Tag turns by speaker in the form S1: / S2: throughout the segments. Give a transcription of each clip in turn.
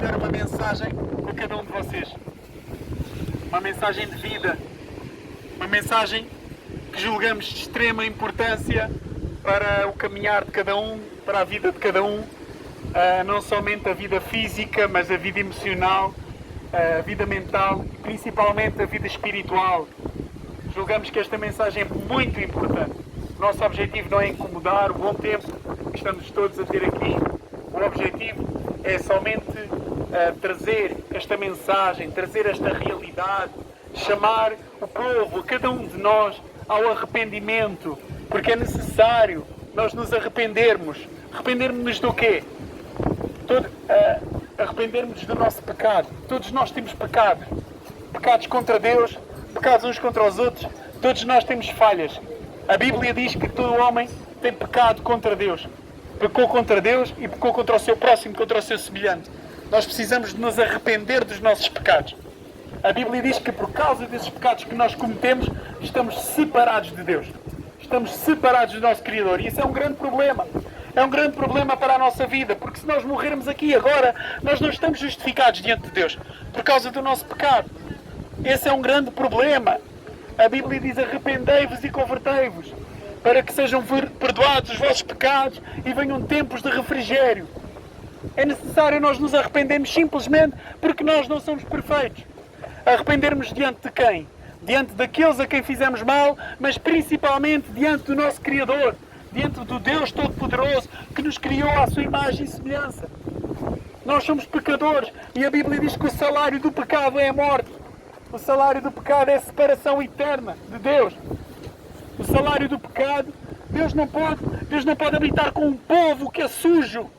S1: partilhar uma mensagem com cada um de vocês. Uma mensagem de vida. Uma mensagem que julgamos de extrema importância para o caminhar de cada um, para a vida de cada um. Não somente a vida física, mas a vida emocional, a vida mental e principalmente a vida espiritual. Julgamos que esta mensagem é muito importante. O nosso objetivo não é incomodar o bom tempo que estamos todos a ter aqui. O objetivo é somente trazer esta mensagem, trazer esta realidade, chamar o povo, cada um de nós, ao arrependimento, porque é necessário nós nos arrependermos. Arrependermos do quê? Arrependermos do nosso pecado. Todos nós temos pecados. Pecados contra Deus, pecados uns contra os outros. Todos nós temos falhas. A Bíblia diz que todo homem tem pecado contra Deus. Pecou contra Deus e pecou contra o seu próximo, contra o seu semelhante. Nós precisamos de nos arrepender dos nossos pecados. A Bíblia diz que por causa desses pecados que nós cometemos, estamos separados de Deus. Estamos separados do nosso Criador. E isso é um grande problema. É um grande problema para a nossa vida, porque se nós morrermos aqui agora, nós não estamos justificados diante de Deus por causa do nosso pecado. Esse é um grande problema. A Bíblia diz: arrependei-vos e convertei-vos, para que sejam perdoados os vossos pecados e venham tempos de refrigério. É necessário nós nos arrependermos simplesmente porque nós não somos perfeitos. Arrependermos diante de quem? Diante daqueles a quem fizemos mal, mas principalmente diante do nosso Criador, diante do Deus Todo-Poderoso que nos criou à sua imagem e semelhança. Nós somos pecadores e a Bíblia diz que o salário do pecado é a morte. O salário do pecado é a separação eterna de Deus. O salário do pecado, Deus não pode habitar com um povo que é sujo.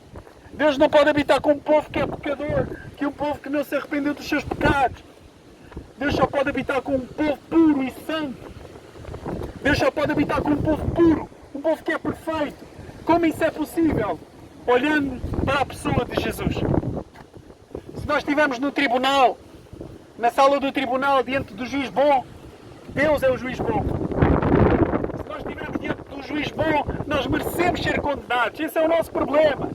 S1: Deus não pode habitar com um povo que é pecador, que é um povo que não se arrependeu dos seus pecados. Deus só pode habitar com um povo puro e santo. Deus só pode habitar com um povo puro, um povo que é perfeito. Como isso é possível? Olhando para a pessoa de Jesus. Se nós estivermos no tribunal, na sala do tribunal, diante do juiz bom, Deus é o juiz bom. Se nós estivermos diante do juiz bom, nós merecemos ser condenados. Esse é o nosso problema.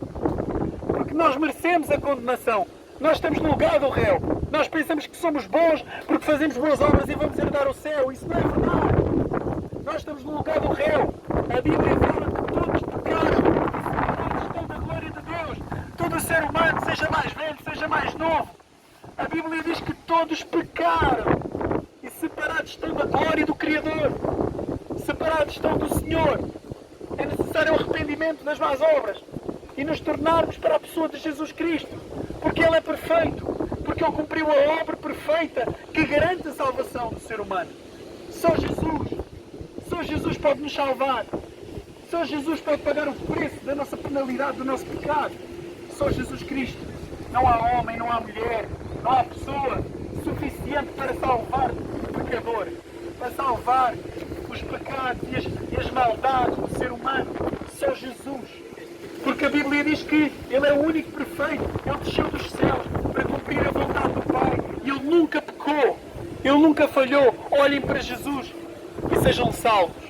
S1: Porque nós merecemos a condenação. Nós estamos no lugar do réu. Nós pensamos que somos bons porque fazemos boas obras e vamos herdar o céu. Isso não é verdade. Nós estamos no lugar do réu. A Bíblia fala que todos pecaram e estão da glória de Deus. Todo ser humano, seja mais velho, seja mais novo. A Bíblia diz que todos pecaram e separados estão da glória do Criador. Separados estão do Senhor. É necessário o arrependimento das más obras e nos tornarmos para a pessoa de Jesus Cristo, porque Ele é perfeito, porque Ele cumpriu a obra perfeita que garante a salvação do ser humano. Só Jesus pode nos salvar. Só Jesus pode pagar o preço da nossa penalidade, do nosso pecado. Só Jesus Cristo. Não há homem, não há mulher, não há pessoa suficiente para salvar o pecador, para salvar os pecados e as maldades do ser humano. Só Jesus. Porque a Bíblia diz que Ele é o único perfeito. Ele desceu dos céus para cumprir a vontade do Pai. E Ele nunca pecou. Ele nunca falhou. Olhem para Jesus e sejam salvos.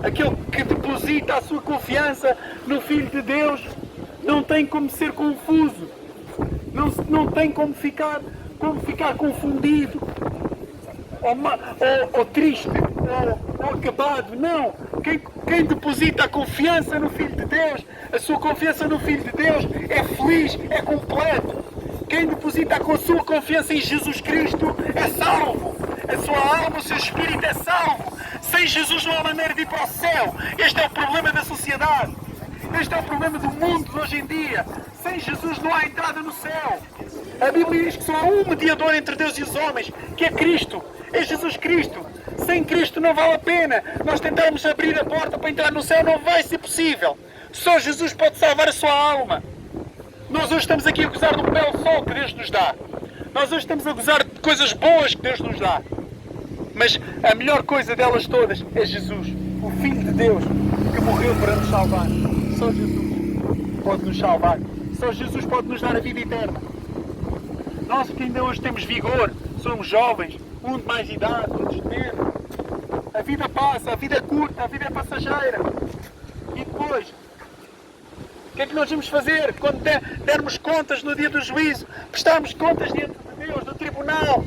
S1: Aquele que deposita a sua confiança no Filho de Deus não tem como ser confuso. Não tem como ficar confundido. Ou triste. Ou acabado. Não. Quem deposita a confiança no Filho de Deus, a sua confiança no Filho de Deus, é feliz, é completo. Quem deposita a sua confiança em Jesus Cristo é salvo. A sua alma, o seu espírito é salvo. Sem Jesus não há maneira de ir para o céu. Este é o problema da sociedade. Este é o problema do mundo de hoje em dia. Sem Jesus não há entrada no céu. A Bíblia diz que só há um mediador entre Deus e os homens, que é Cristo. É Jesus Cristo. Sem Cristo não vale a pena. Nós tentarmos abrir a porta para entrar no céu, não vai ser possível. Só Jesus pode salvar a sua alma. Nós hoje estamos aqui a gozar do belo sol que Deus nos dá. Nós hoje estamos a gozar de coisas boas que Deus nos dá. Mas a melhor coisa delas todas é Jesus, o Filho de Deus, que morreu para nos salvar. Só Jesus pode nos salvar. Só Jesus pode nos dar a vida eterna. Nós que ainda hoje temos vigor, somos jovens, um de mais idade, outros de menos. A vida passa, a vida é curta, a vida é passageira. E depois, o que é que nós vamos fazer quando dermos contas no dia do juízo, prestarmos contas diante de Deus, do tribunal.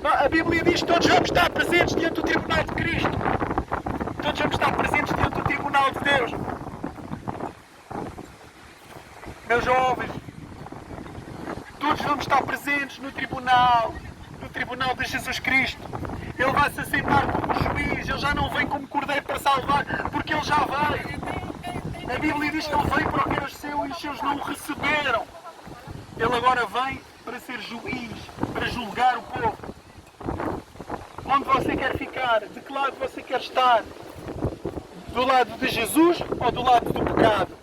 S1: A Bíblia diz que todos vamos estar presentes diante do tribunal de Cristo. Todos vamos estar presentes diante do tribunal de Deus. Meus jovens, todos vamos estar presentes no tribunal de Jesus Cristo. Ele vai se assentar como juiz, ele já não vem como cordeiro para salvar, porque ele já veio. A Bíblia diz que ele veio para o que era seu e os seus não o receberam. Ele agora vem para ser juiz, para julgar o povo. Onde você quer ficar? De que lado você quer estar? Do lado de Jesus ou do lado do pecado?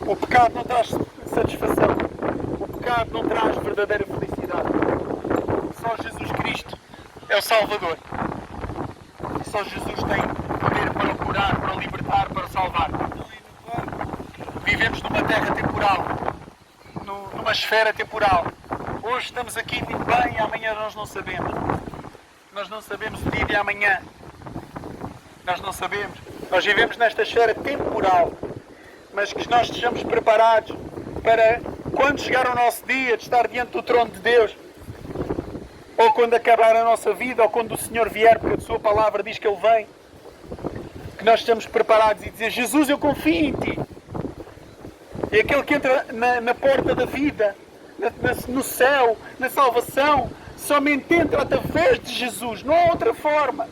S1: O pecado não traz satisfação. O pecado não traz verdadeira felicidade. Só Jesus Cristo é o Salvador. Só Jesus tem poder para o curar, para o libertar, para o salvar. Vivemos numa terra temporal, numa esfera temporal. Hoje estamos aqui muito bem e amanhã nós não sabemos. Nós não sabemos o dia de amanhã. Nós não sabemos. Nós vivemos nesta esfera temporal. Mas que nós estejamos preparados para, quando chegar o nosso dia de estar diante do trono de Deus, ou quando acabar a nossa vida, ou quando o Senhor vier, porque a sua palavra diz que Ele vem, que nós estamos preparados e dizer: Jesus, eu confio em Ti. E aquele que entra na porta da vida, no céu, na salvação, somente entra através de Jesus, não há outra forma.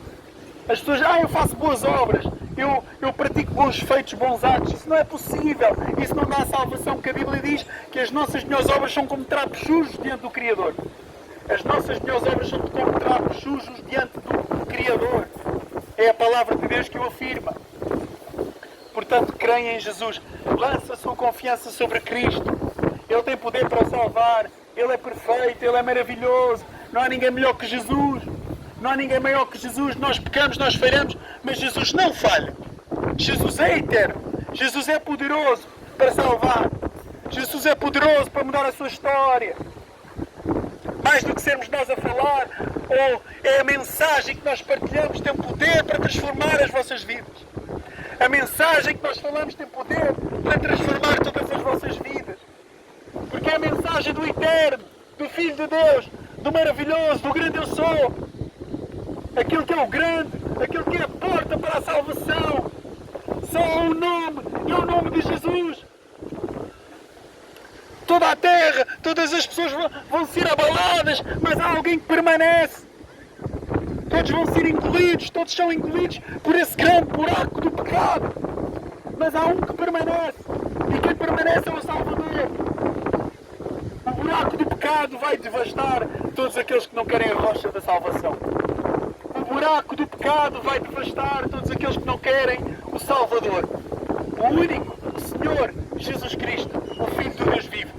S1: As pessoas, eu faço boas obras, eu pratico bons feitos, bons atos. Isso não é possível, isso não dá salvação, porque a Bíblia diz que as nossas melhores obras são como trapos sujos diante do Criador. As nossas melhores obras são como trapos sujos diante do Criador. É a palavra de Deus que o afirma. Portanto, creia em Jesus. Lança a sua confiança sobre Cristo. Ele tem poder para o salvar. Ele é perfeito, Ele é maravilhoso. Não há ninguém melhor que Jesus. Não há ninguém maior que Jesus. Nós pecamos, nós falhamos, mas Jesus não falha. Jesus é eterno. Jesus é poderoso para salvar. Jesus é poderoso para mudar a sua história. Mais do que sermos nós a falar, ou é a mensagem que nós partilhamos, tem poder para transformar as vossas vidas. A mensagem que nós falamos tem poder para transformar todas as vossas vidas. Porque é a mensagem do eterno, do Filho de Deus, do maravilhoso, do grande eu sou. Aquilo que é o grande, aquilo que é a porta para a salvação. Só há um nome, e é o nome de Jesus. Toda a terra, todas as pessoas vão ser abaladas, mas há alguém que permanece. Todos vão ser engolidos, todos são engolidos por esse grande buraco do pecado. Mas há um que permanece, e quem permanece é o Salvador. O buraco do pecado vai devastar todos aqueles que não querem a rocha da salvação. O buraco do pecado vai devastar todos aqueles que não querem o Salvador. O único Senhor, Jesus Cristo, o Filho do Deus vivo.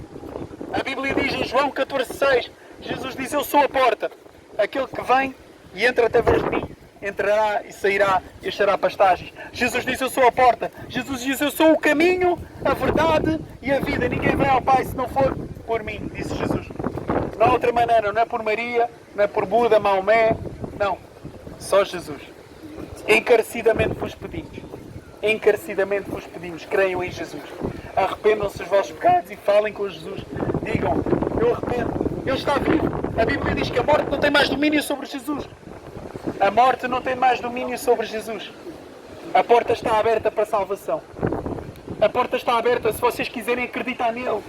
S1: A Bíblia diz em João 14,6, Jesus diz: eu sou a porta. Aquele que vem e entra através de mim, entrará e sairá e achará pastagens. Jesus diz: eu sou a porta. Jesus diz: eu sou o caminho, a verdade e a vida. Ninguém vem ao Pai se não for por mim, disse Jesus. Não há outra maneira, não é por Maria, não é por Buda, Maomé, não. Só Jesus. Encarecidamente vos pedimos. Encarecidamente vos pedimos, creiam em Jesus. Arrependam-se dos vossos pecados e falem com Jesus. Digam: eu arrependo. Ele está vivo. A Bíblia diz que a morte não tem mais domínio sobre Jesus. A morte não tem mais domínio sobre Jesus. A porta está aberta para a salvação. A porta está aberta se vocês quiserem acreditar nele.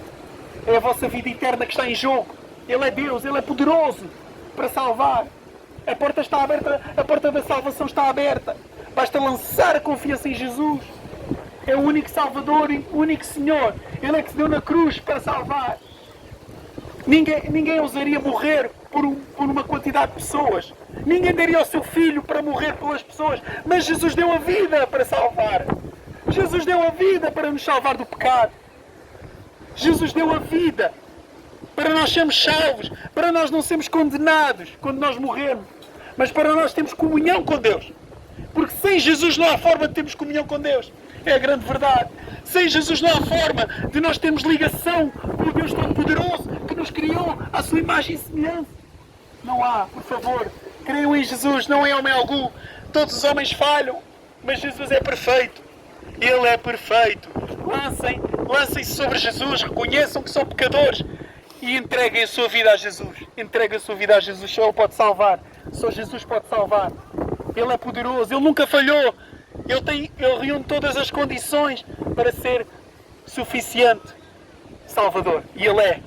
S1: É a vossa vida eterna que está em jogo. Ele é Deus, Ele é poderoso para salvar. A porta está aberta, a porta da salvação está aberta. Basta lançar a confiança em Jesus. É o único Salvador, o único Senhor. Ele é que se deu na cruz para salvar. Ninguém ousaria morrer por uma quantidade de pessoas. Ninguém daria o seu filho para morrer pelas pessoas. Mas Jesus deu a vida para salvar. Jesus deu a vida para nos salvar do pecado. Jesus deu a vida para nós sermos salvos, para nós não sermos condenados quando nós morrermos, mas para nós termos comunhão com Deus. Porque sem Jesus não há forma de termos comunhão com Deus. É a grande verdade. Sem Jesus não há forma de nós termos ligação com o Deus Todo-Poderoso que nos criou à sua imagem e semelhança. Não há, por favor. Creiam em Jesus, não em homem algum. Todos os homens falham, mas Jesus é perfeito. Ele é perfeito. lancem-se sobre Jesus, reconheçam que são pecadores e entreguem a sua vida a Jesus. Entreguem a sua vida a Jesus, só Ele pode salvar. Só Jesus pode salvar. Ele é poderoso, Ele nunca falhou. Ele reúne todas as condições para ser suficiente Salvador. E Ele é.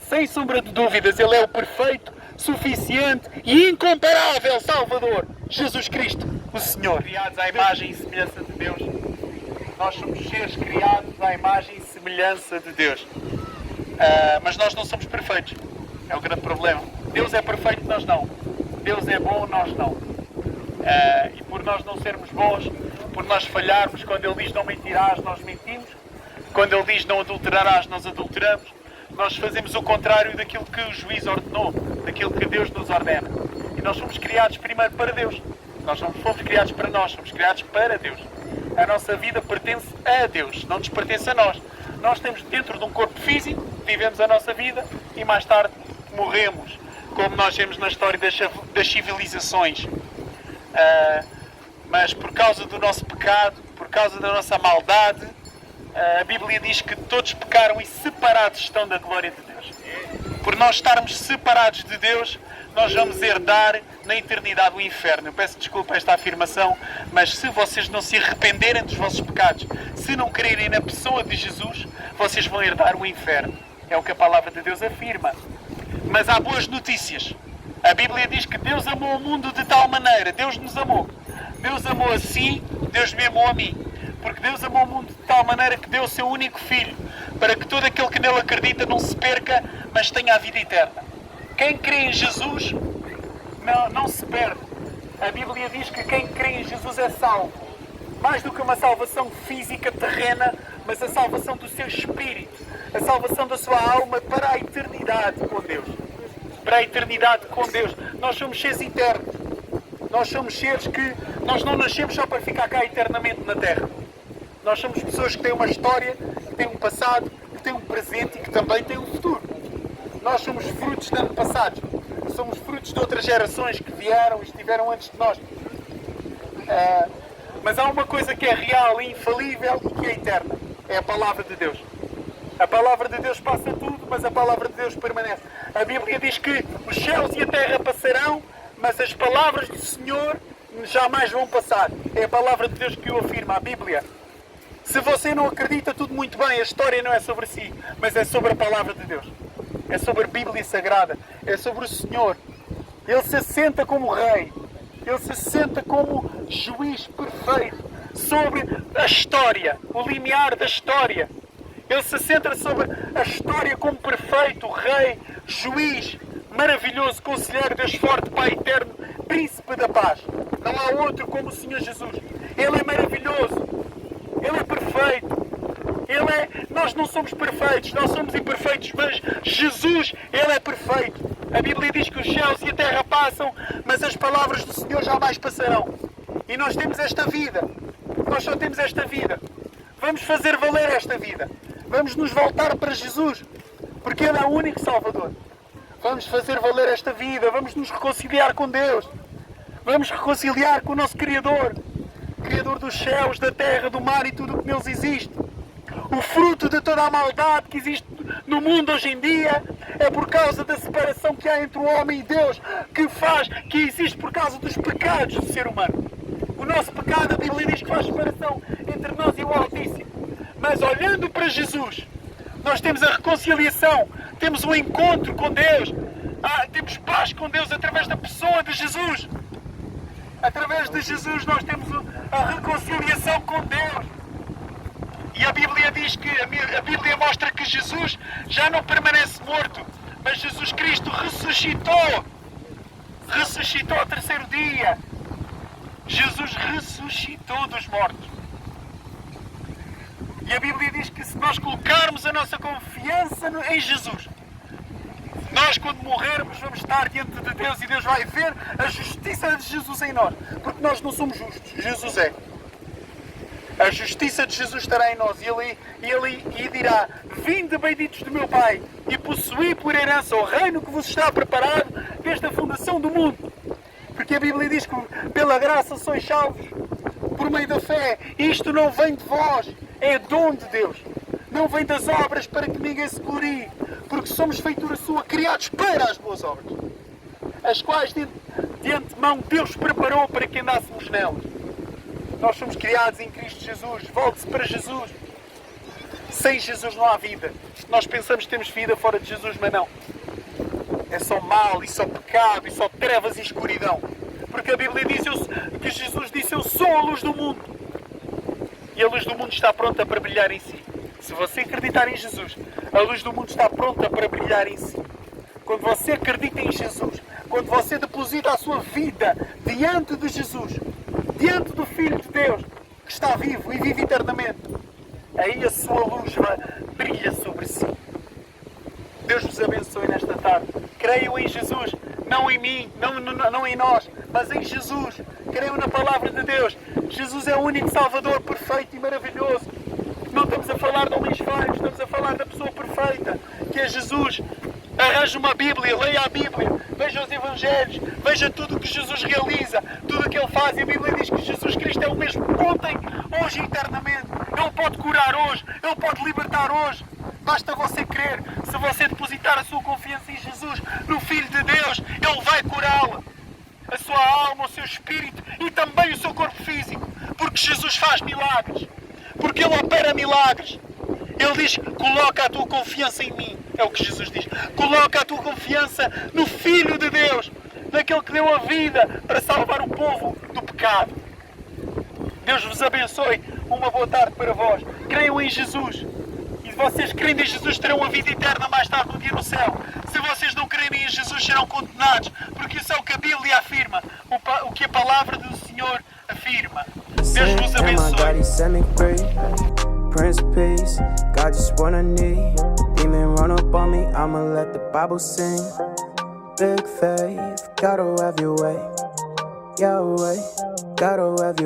S1: Sem sombra de dúvidas, Ele é o perfeito, suficiente e incomparável Salvador. Jesus Cristo, o Senhor. Criados à imagem e semelhança de Deus. Nós somos seres criados à imagem e semelhança de Deus. Mas nós não somos perfeitos. É o grande problema. Deus é perfeito, nós não. Deus é bom, nós não. E por nós não sermos bons, por nós falharmos, quando Ele diz não mentirás, nós mentimos. Quando Ele diz não adulterarás, nós adulteramos. Nós fazemos o contrário daquilo que o juiz ordenou, daquilo que Deus nos ordena. E nós fomos criados primeiro para Deus. Nós não fomos criados para nós, somos criados para Deus. A nossa vida pertence a Deus, não nos pertence a nós. Nós estamos dentro de um corpo físico, vivemos a nossa vida e mais tarde morremos, como nós vemos na história das civilizações. Mas por causa do nosso pecado, por causa da nossa maldade, a Bíblia diz que todos pecaram e separados estão da glória de Deus. Por nós estarmos separados de Deus, nós vamos herdar na eternidade o inferno. Eu peço desculpa a esta afirmação, mas se vocês não se arrependerem dos vossos pecados, se não crerem na pessoa de Jesus, vocês vão herdar o inferno. É o que a palavra de Deus afirma. Mas há boas notícias. A Bíblia diz que Deus amou o mundo de tal maneira, Deus nos amou. Deus amou a si, Deus me amou a mim. Porque Deus amou o mundo de tal maneira que deu o seu único Filho, para que todo aquele que nele acredita não se perca, mas tenha a vida eterna. Quem crê em Jesus não se perde. A Bíblia diz que quem crê em Jesus é salvo. Mais do que uma salvação física, terrena, mas a salvação do seu espírito. A salvação da sua alma para a eternidade com Deus. Para a eternidade com Deus. Nós somos seres eternos. Nós somos seres que... Nós não nascemos só para ficar cá eternamente na Terra. Nós somos pessoas que têm uma história, que têm um passado, que têm um presente e que também têm um futuro. Nós somos frutos de antepassados. Somos frutos de outras gerações que vieram e estiveram antes de nós. Mas há uma coisa que é real e infalível e que é eterna. É a Palavra de Deus. A Palavra de Deus passa tudo, mas a Palavra de Deus permanece. A Bíblia diz que os céus e a terra passarão, mas as palavras do Senhor jamais vão passar. É a Palavra de Deus que o afirma, a Bíblia. Se você não acredita, tudo muito bem, a história não é sobre si, mas é sobre a Palavra de Deus. É sobre a Bíblia Sagrada, é sobre o Senhor. Ele se assenta como Rei, Ele se assenta como Juiz perfeito sobre a história, o limiar da história. Ele se assenta sobre a história como perfeito, Rei, Juiz, maravilhoso, Conselheiro, Deus forte, Pai eterno, Príncipe da paz. Não há outro como o Senhor Jesus. Ele é maravilhoso. Ele é perfeito. Nós não somos perfeitos, nós somos imperfeitos, mas Jesus, Ele é perfeito. A Bíblia diz que os céus e a terra passam, mas as palavras do Senhor jamais passarão. E nós temos esta vida. Nós só temos esta vida. Vamos fazer valer esta vida. Vamos nos voltar para Jesus, porque Ele é o único Salvador. Vamos fazer valer esta vida, vamos nos reconciliar com Deus. Vamos reconciliar com o nosso Criador. Criador dos céus, da terra, do mar e tudo o que neles existe. O fruto de toda a maldade que existe no mundo hoje em dia é por causa da separação que há entre o homem e Deus, que existe por causa dos pecados do ser humano. O nosso pecado, a Bíblia diz que faz separação entre nós e o Altíssimo. Mas olhando para Jesus, nós temos a reconciliação, temos um encontro com Deus, temos paz com Deus através da pessoa de Jesus. Através de Jesus nós temos a reconciliação com Deus. E a Bíblia diz que, a Bíblia mostra que Jesus já não permanece morto, mas Jesus Cristo ressuscitou. Ressuscitou ao terceiro dia. Jesus ressuscitou dos mortos. E a Bíblia diz que se nós colocarmos a nossa confiança em Jesus, nós quando morrermos vamos estar diante de Deus e Deus vai ver a justiça de Jesus em nós. Porque nós não somos justos, Jesus é. A justiça de Jesus estará em nós e ele dirá: vinde benditos do meu Pai e possuí por herança o reino que vos está preparado desde a fundação do mundo. Porque a Bíblia diz que pela graça sois salvos por meio da fé. Isto não vem de vós, é dom de Deus. não vem das obras para que ninguém se glorie, porque somos feitura sua, criados para as boas obras, as quais de antemão Deus preparou para que andássemos nelas. Nós somos criados em Cristo Jesus. Volte-se para Jesus. Sem Jesus não há vida. Nós pensamos que temos vida fora de Jesus, mas não. É só mal, e só pecado, e só trevas e escuridão. Porque a Bíblia diz que Jesus disse: eu sou a luz do mundo. E a luz do mundo está pronta para brilhar em si. Se você acreditar em Jesus, a luz do mundo está pronta para brilhar em si. Quando você acredita em Jesus, quando você deposita a sua vida diante de Jesus, diante do Filho de Deus, que está vivo e vive eternamente, aí a sua luz brilha sobre si. Deus vos abençoe nesta tarde. Creiam em Jesus, não em mim, não em nós, mas em Jesus. Creiam na palavra de Deus. Jesus é o único Salvador perfeito e maravilhoso. Não estamos a falar de homens falhos, estamos a falar da pessoa perfeita, que é Jesus. Arranje uma Bíblia, leia a Bíblia, veja os Evangelhos, veja tudo o que Jesus realiza, tudo o que Ele faz. E a Bíblia diz que Jesus Cristo é o mesmo ontem, hoje e eternamente. Ele pode curar hoje, Ele pode libertar hoje. Basta você crer. Se você depositar a sua confiança em Jesus, no Filho de Deus, Ele vai curá-la. A sua alma, o seu espírito e também o seu corpo físico. Porque Jesus faz milagres. Porque Ele opera milagres. Ele diz: coloca a tua confiança em mim. É o que Jesus diz. Coloca a tua confiança no Filho de Deus, naquele que deu a vida para salvar o povo do pecado. Deus vos abençoe. Uma boa tarde para vós. Creiam em Jesus. E se vocês crendo em Jesus, terão a vida eterna mais tarde um dia no céu. Se vocês não crerem em Jesus, serão condenados. Porque isso é o que a Bíblia afirma. O que a palavra do Senhor afirma. Deus vos abençoe.
S2: Prince of Peace, God just what I need. Demon run up on me, I'ma let the Bible sing. Big faith, gotta have your way. Your way, gotta have your way.